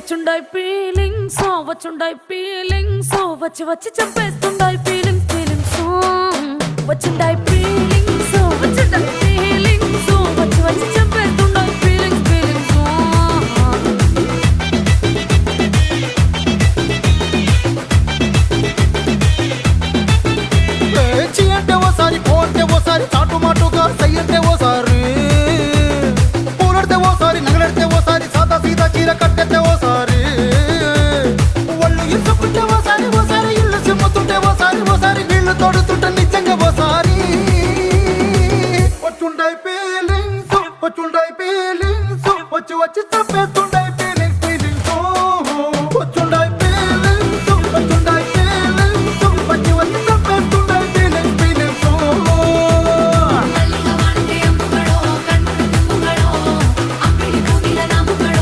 వచ్చుండాయి feelings వచ్చి వచ్చి చంపేస్తుండాయి feelings వచ్చుండాయి feelings వచ్చి వచ్చి చంపేస్తుండాయి ఫీలింగ్స్ చీ అంటే ఓసారి పో అంటే ఓసారి చాటు మాటుగా సై అంటే ఓసారి పూలడితే ఓసారి నగలడితే ఓసారి సాదా సీదా చీర కట్టెత్తే ఓసారి ఒళ్ళు ఇసుకుంటే ఓసారి ఇల్లు సిమ్ముతుంటే ఓసారి నీళ్లు తోడుతుంటే నిజంగా ఓసారి వచ్చుండాయి ఫీలింగ్స్ వచ్చి వచ్చి తప్పేస్తుండే